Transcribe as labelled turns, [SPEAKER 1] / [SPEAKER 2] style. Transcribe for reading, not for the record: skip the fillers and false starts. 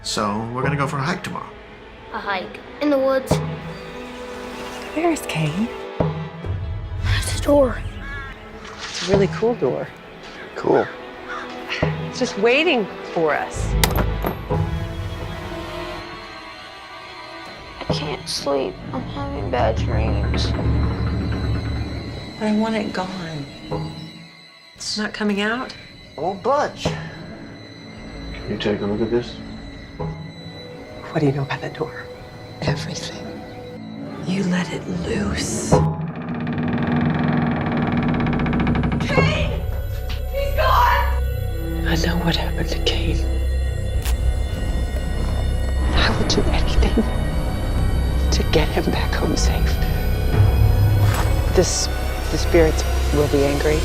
[SPEAKER 1] So we're gonna go for a hike tomorrow.
[SPEAKER 2] A hike in the woods.
[SPEAKER 3] Where's Kane?
[SPEAKER 2] There's a door.
[SPEAKER 3] It's a really cool door.
[SPEAKER 1] Cool.
[SPEAKER 3] It's just waiting for us.
[SPEAKER 2] I can't sleep. I'm having bad dreams.
[SPEAKER 3] But I want it gone. It's not coming out.
[SPEAKER 1] Won't budge. Can you take a look at this?
[SPEAKER 3] What do you know about that door?
[SPEAKER 2] Everything.
[SPEAKER 3] You let it loose.
[SPEAKER 2] Kane! He's gone!
[SPEAKER 3] I know what happened to Kane. I will do anything to get him back home safe. The spirits will be angry.